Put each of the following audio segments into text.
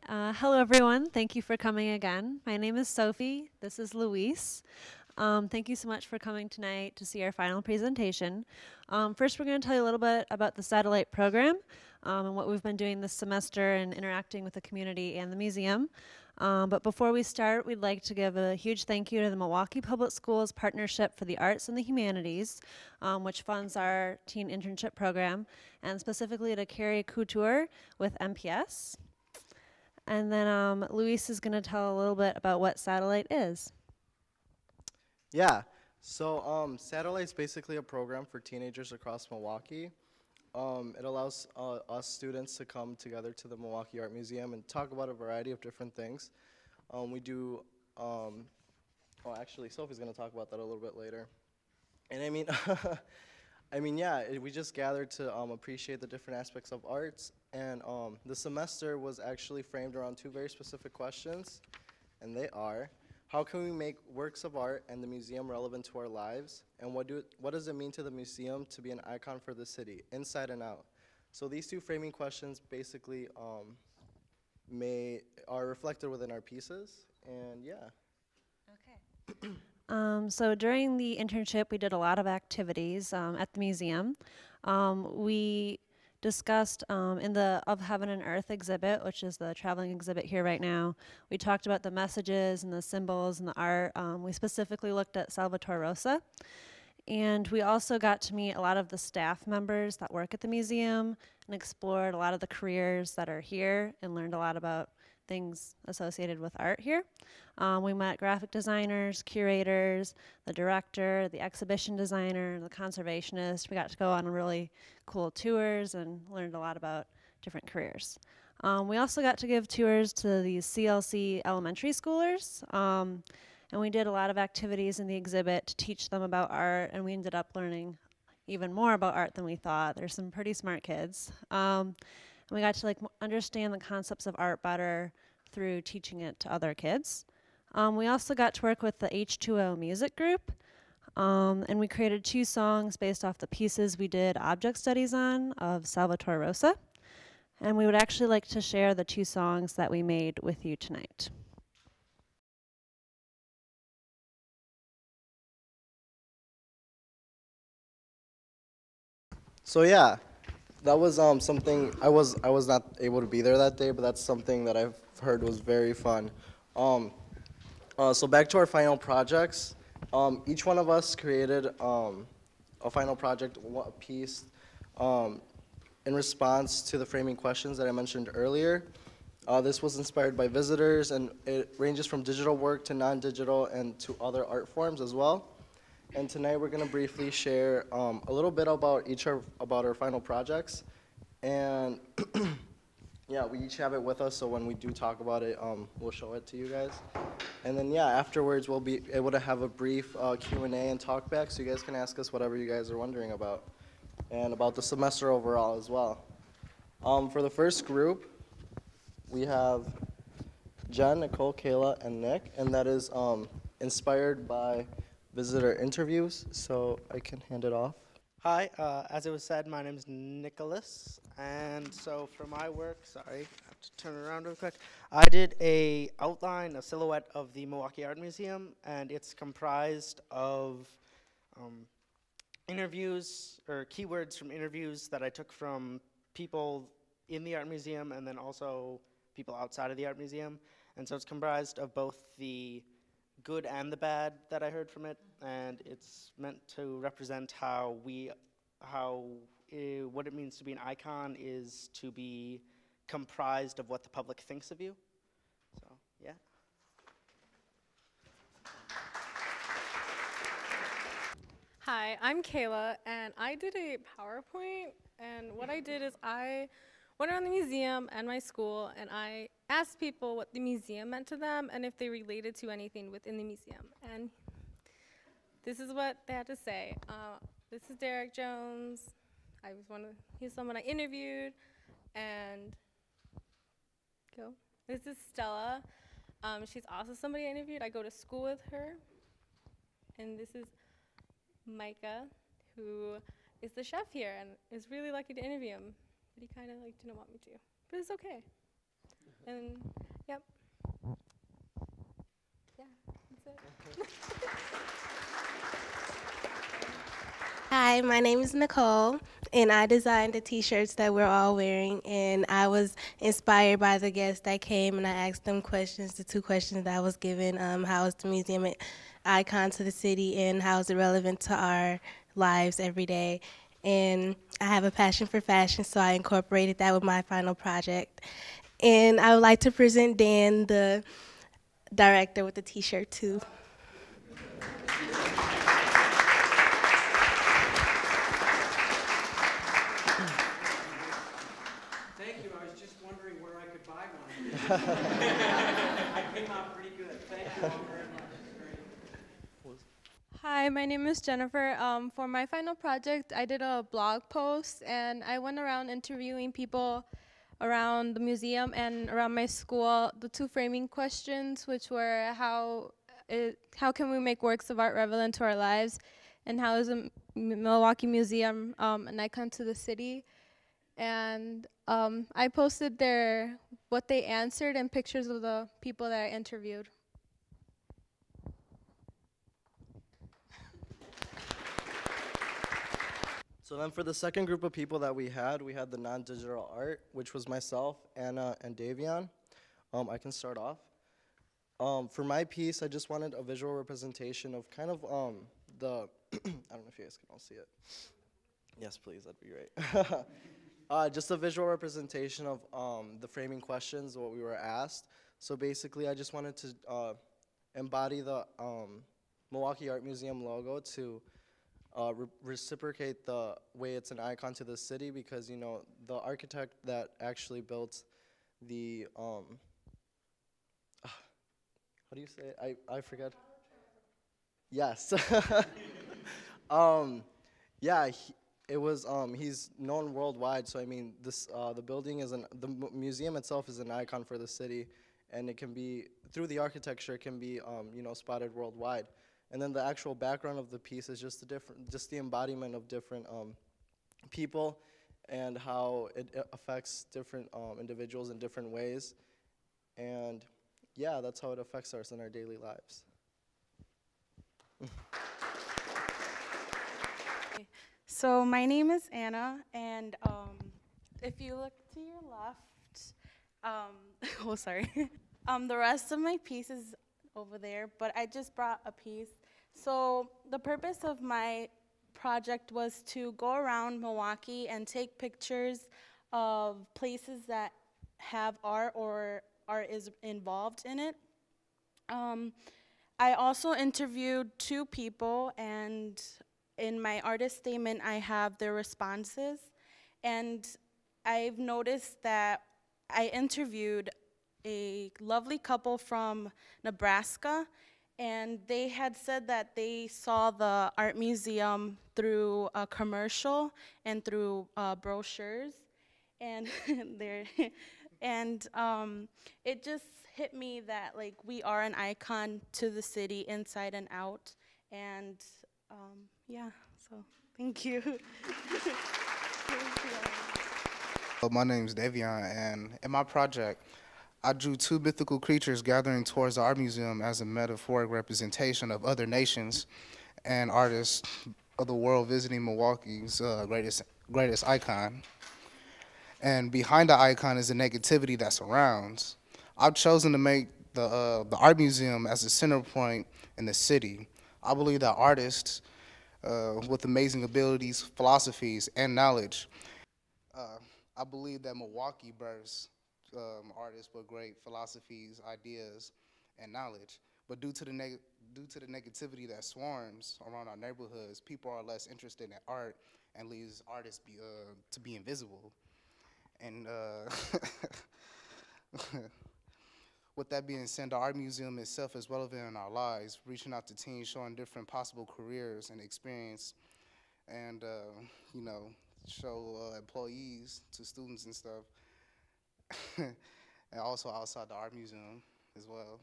Hello, everyone. Thank you for coming again. My name is Sophie. This is Luis. Thank you so much for coming tonight to see our final presentation. First, we're going to tell you a little bit about the satellite program and what we've been doing this semester and interacting with the community and the museum. But before we start, we'd like to give a huge thank you to the Milwaukee Public Schools Partnership for the Arts and the Humanities, which funds our teen internship program, and specifically to Carrie Couture with MPS. And then Luis is going to tell a little bit about what satellite is. Yeah, so Satellite's basically a program for teenagers across Milwaukee. It allows us students to come together to the Milwaukee Art Museum and talk about a variety of different things. We do, actually, Sophie's going to talk about that a little bit later. And I mean, we just gathered to appreciate the different aspects of arts. And the semester was actually framed around two very specific questions, and they are, how can we make works of art and the museum relevant to our lives? And what does it mean to the museum to be an icon for the city, inside and out? So these two framing questions basically are reflected within our pieces, and yeah. Okay. So during the internship, we did a lot of activities at the museum. We discussed in the Of Heaven and Earth exhibit, which is the traveling exhibit here right now. We talked about the messages and the symbols and the art. We specifically looked at Salvatore Rosa. And we also got to meet a lot of the staff members that work at the museum and explored a lot of the careers that are here and learned a lot about things associated with art here. We met graphic designers, curators, the director, the exhibition designer, the conservationist. We got to go on really cool tours and learned a lot about different careers. We also got to give tours to these CLC elementary schoolers. And we did a lot of activities in the exhibit to teach them about art, and we ended up learning even more about art than we thought. There's some pretty smart kids. And we got to understand the concepts of art better through teaching it to other kids. We also got to work with the H2O music group, and we created 2 songs based off the pieces we did object studies on of Salvatore Rosa. And we would actually like to share the 2 songs that we made with you tonight. So yeah, that was something I was not able to be there that day, but that's something that I've heard was very fun. So back to our final projects. Each one of us created a final project, a piece, in response to the framing questions that I mentioned earlier. This was inspired by visitors, and it ranges from digital work to non-digital and to other art forms as well. And tonight we're going to briefly share a little bit about about our final projects. And yeah, we each have it with us, so when we do talk about it, we'll show it to you guys. And then yeah, afterwards we'll be able to have a brief Q&A and talk back, so you guys can ask us whatever you guys are wondering about, and about the semester overall as well. For the first group, we have Jen, Nicole, Kayla, and Nick, and that is inspired by visitor interviews, so I can hand it off. Hi, as it was said, my name is Nicholas, and so for my work, sorry, I have to turn around real quick. I did a silhouette of the Milwaukee Art Museum, and it's comprised of interviews, or keywords from interviews that I took from people in the art museum, and then also people outside of the art museum. And so it's comprised of both the good and the bad that I heard from it, and it's meant to represent what it means to be an icon is to be comprised of what the public thinks of you. So, yeah. Hi, I'm Kayla, and I did a PowerPoint, and what I did is I went around the museum and my school, and I asked people what the museum meant to them and if they related to anything within the museum. And this is what they had to say. This is Derek Jones. He's someone I interviewed, and this is Stella. She's also somebody I interviewed. I go to school with her. And this is Micah, who is the chef here and is really lucky to interview him, but he kind of didn't want me to, but it's okay. And yep. Yeah, that's it. Hi, my name is Nicole, and I designed the t-shirts that we're all wearing, and I was inspired by the guests that came, and I asked them questions, the two questions that I was given, how is the museum an icon to the city, and how is it relevant to our lives every day? And I have a passion for fashion, so I incorporated that with my final project. And I would like to present Dan, the director, with the t-shirt too. Thank you. I was just wondering where I could buy one. I came out pretty good. Thank you all very much. Great. Hi, my name is Jennifer. For my final project, I did a blog post, and I went around interviewing people around the museum and around my school. The two framing questions, which were how can we make works of art relevant to our lives, and how is a Milwaukee museum an icon to the city? And I posted what they answered and pictures of the people that I interviewed. So then for the second group of people that we had the non-digital art, which was myself, Anna, and Davion. I can start off. For my piece, I just wanted a visual representation of kind of the, I don't know if you guys can all see it. Yes, please, that'd be great. Just a visual representation of the framing questions, what we were asked. So basically, I just wanted to embody the Milwaukee Art Museum logo to reciprocate the way it's an icon to the city, because, you know, the architect that actually built the, how do you say it? I forget. Yes. Yeah, it was, he's known worldwide, so I mean, this, the building is museum itself is an icon for the city, and it can be, through the architecture, it can be, you know, spotted worldwide. And then the actual background of the piece is just the embodiment of different people and how it affects different individuals in different ways. And yeah, that's how it affects us in our daily lives. So my name is Anna, and if you look to your left, oh sorry, the rest of my piece is over there, but I just brought a piece. So the purpose of my project was to go around Milwaukee and take pictures of places that have art or art is involved in it. I also interviewed two people, and in my artist statement, I have their responses. And I've noticed that I interviewed a lovely couple from Nebraska, and they had said that they saw the art museum through a commercial and through brochures, and it just hit me that like we are an icon to the city inside and out, and yeah. So thank you. My name is Davion, and in my project, I drew two mythical creatures gathering towards the art museum as a metaphoric representation of other nations and artists of the world visiting Milwaukee's greatest icon. And behind the icon is the negativity that surrounds. I've chosen to make the art museum as a center point in the city. I believe that artists with amazing abilities, philosophies, and knowledge. I believe that Milwaukee births artists with great philosophies, ideas, and knowledge. But due to the negativity that swarms around our neighborhoods, people are less interested in art and leaves artists to be invisible. And with that being said, the art museum itself is relevant in our lives, reaching out to teens, showing different possible careers and experience, and you know, show employees to students and stuff, and also outside the art museum as well.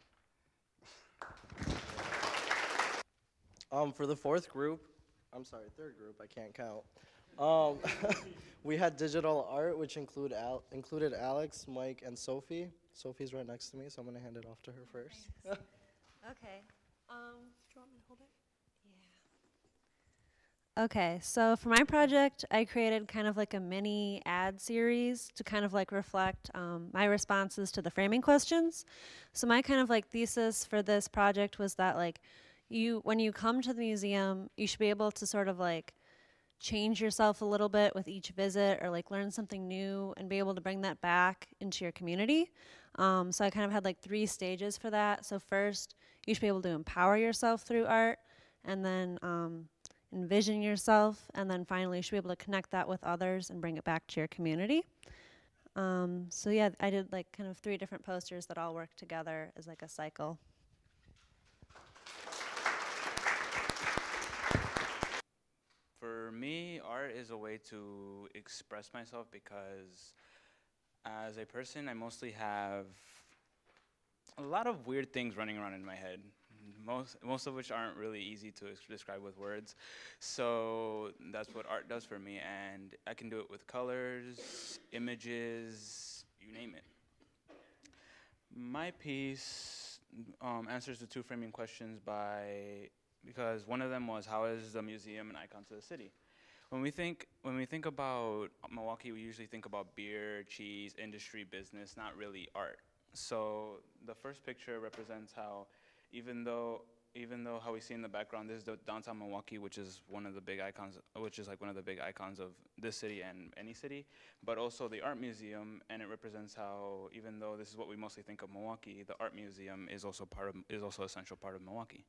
For the third group, I can't count. Um, we had digital art, which included Alex, Mike, and Sophie. Sophie's right next to me, so I'm going to hand it off to her first. Okay. Do you want me to hold it? Yeah. Okay, so for my project, I created kind of like a mini ad series to kind of like reflect my responses to the framing questions. So my kind of like thesis for this project was that like when you come to the museum, you should be able to sort of like change yourself a little bit with each visit or like learn something new and be able to bring that back into your community. So I kind of had like 3 stages for that. So first, you should be able to empower yourself through art, and then envision yourself, and then finally you should be able to connect that with others and bring it back to your community. So yeah, I did like kind of 3 different posters that all work together as like a cycle. For me, art is a way to express myself because as a person, I mostly have a lot of weird things running around in my head, most of which aren't really easy to describe with words. So that's what art does for me, and I can do it with colors, images, you name it. My piece answers the 2 framing questions because one of them was, how is the museum an icon to the city? When we think about Milwaukee, we usually think about beer, cheese, industry, business, not really art. So the first picture represents how, even though how we see in the background, this is the downtown Milwaukee, which is one of the big icons, of this city and any city, but also the art museum, and it represents how, even though this is what we mostly think of Milwaukee, the art museum is also an essential part of Milwaukee.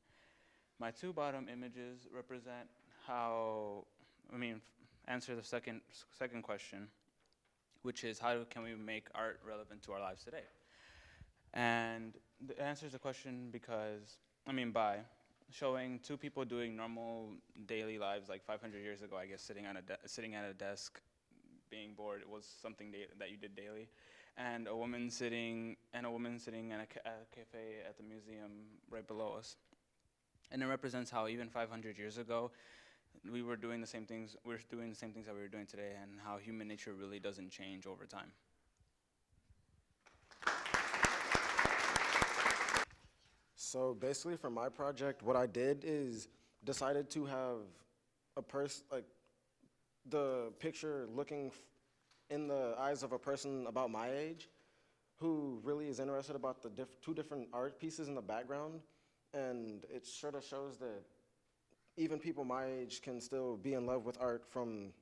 My 2 bottom images represent how, answer the second question, which is how can we make art relevant to our lives today? And it answers the question by showing 2 people doing normal daily lives, like 500 years ago, I guess, sitting at a desk, being bored. It was something that you did daily, and a woman sitting at a cafe at the museum right below us. And it represents how even 500 years ago, we were doing the same things. We're doing the same things that we were doing today, and how human nature really doesn't change over time. So basically, for my project, what I did is decided to have the picture looking in the eyes of a person about my age, who really is interested about the 2 different art pieces in the background, and it sort of shows that even people my age can still be in love with art from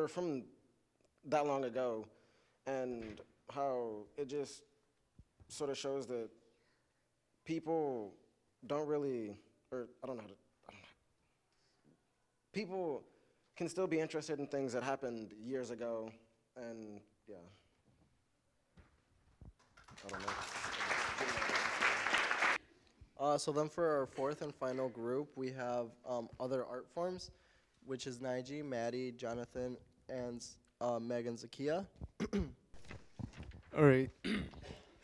from that long ago, and how it just sort of shows that people don't really, people can still be interested in things that happened years ago, and yeah. I don't know. So then for our 4th and final group, we have other art forms, which is Naiji, Maddie, Jonathan, and Megan Zakia. All right.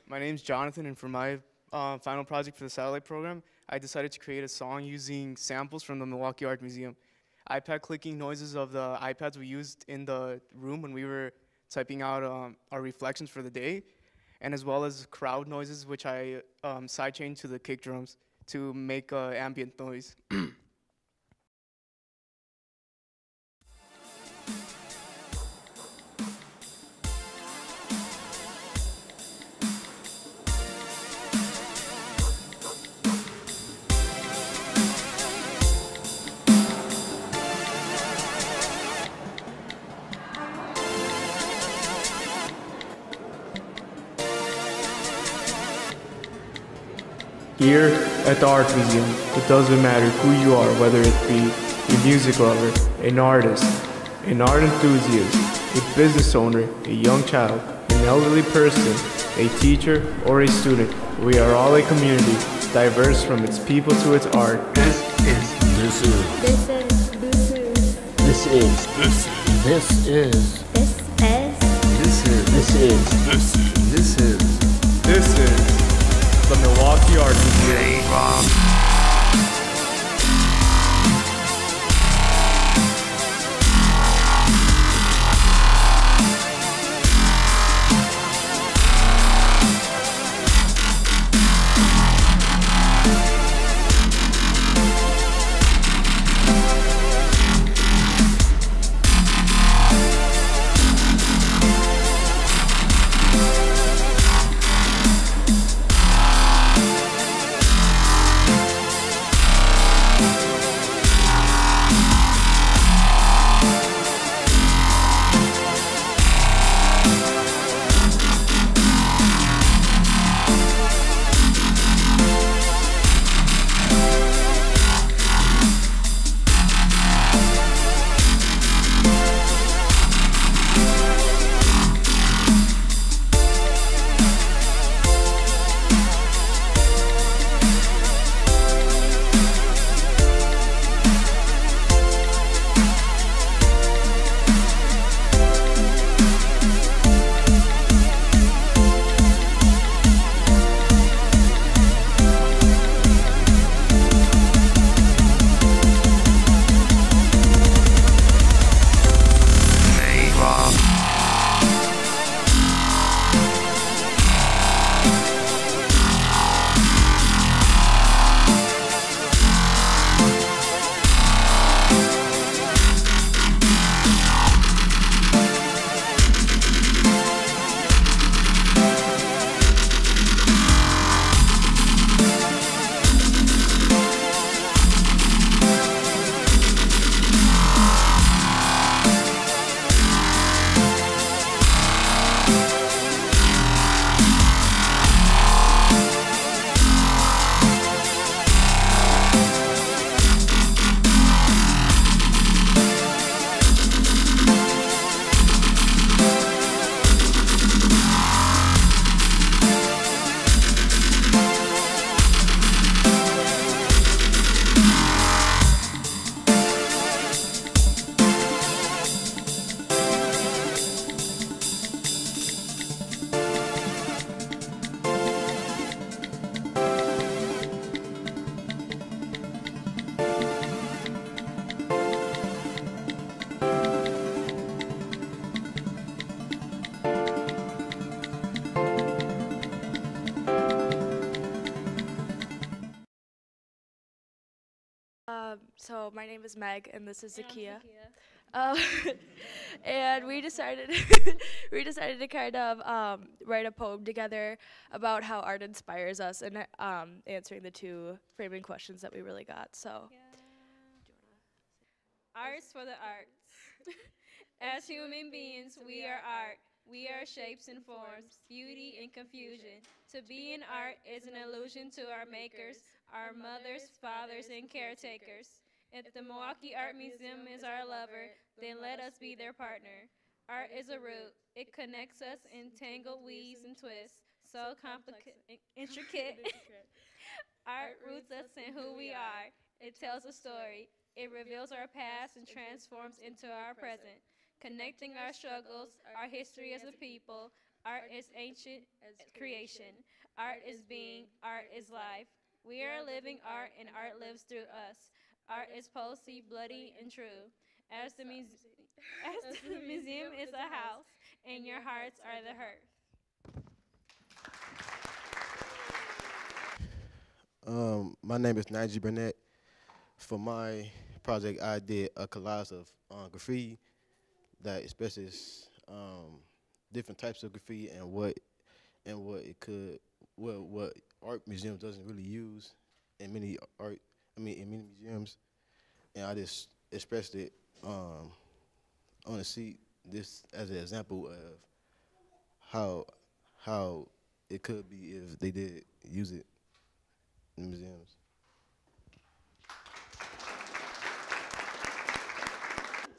My name's Jonathan, and for my final project for the satellite program, I decided to create a song using samples from the Milwaukee Art Museum. iPad clicking noises of the iPads we used in the room when we were typing out our reflections for the day, and as well as crowd noises, which I sidechained to the kick drums to make ambient noise. Here at the Art Museum, it doesn't matter who you are, whether it be a music lover, an artist, an art enthusiast, a business owner, a young child, an elderly person, a teacher, or a student. We are all a community, diverse from its people to its art. This is the Milwaukee Art Museum. So my name is Meg, and this is Zakia. Um, and we decided we decided to kind of write a poem together about how art inspires us, and answering the two framing questions that we really got. So, Arts for the arts. As human beings, we are art. We are shapes and forms, beauty and confusion. To be in art is an illusion to our makers, our mothers, fathers, and caretakers. If the Milwaukee Art Museum is our lover, then let us be their partner. Art is a root. It connects us in tangled weaves and twists, so intricate. Art roots us in who we are. It tells a story. It reveals our past and transforms into our present. Connecting our struggles, our history as a people. Art is ancient creation. Art is being, art is life. We are living art, and art lives through us. Art is pulsy, bloody, and true. As the museum is a house, and your hearts are the hearth. My name is Najee Burnett. For my project, I did a collage of graffiti that expresses different types of graffiti and what it could what art museums doesn't really use in many in many museums, and I just expressed it on the seat this as an example of how it could be if they did use it in museums.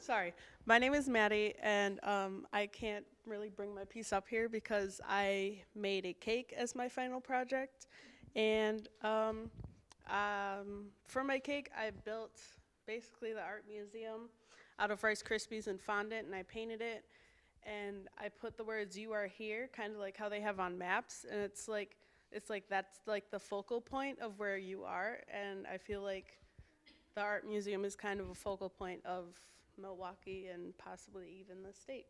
Sorry, my name is Maddie, and I can't really bring my piece up here because I made a cake as my final project. And for my cake, I built basically the art museum out of Rice Krispies and fondant, and I painted it. And I put the words "You are here," kind of like how they have on maps, and it's like that's like the focal point of where you are. And I feel like the art museum is kind of a focal point of Milwaukee and possibly even the state.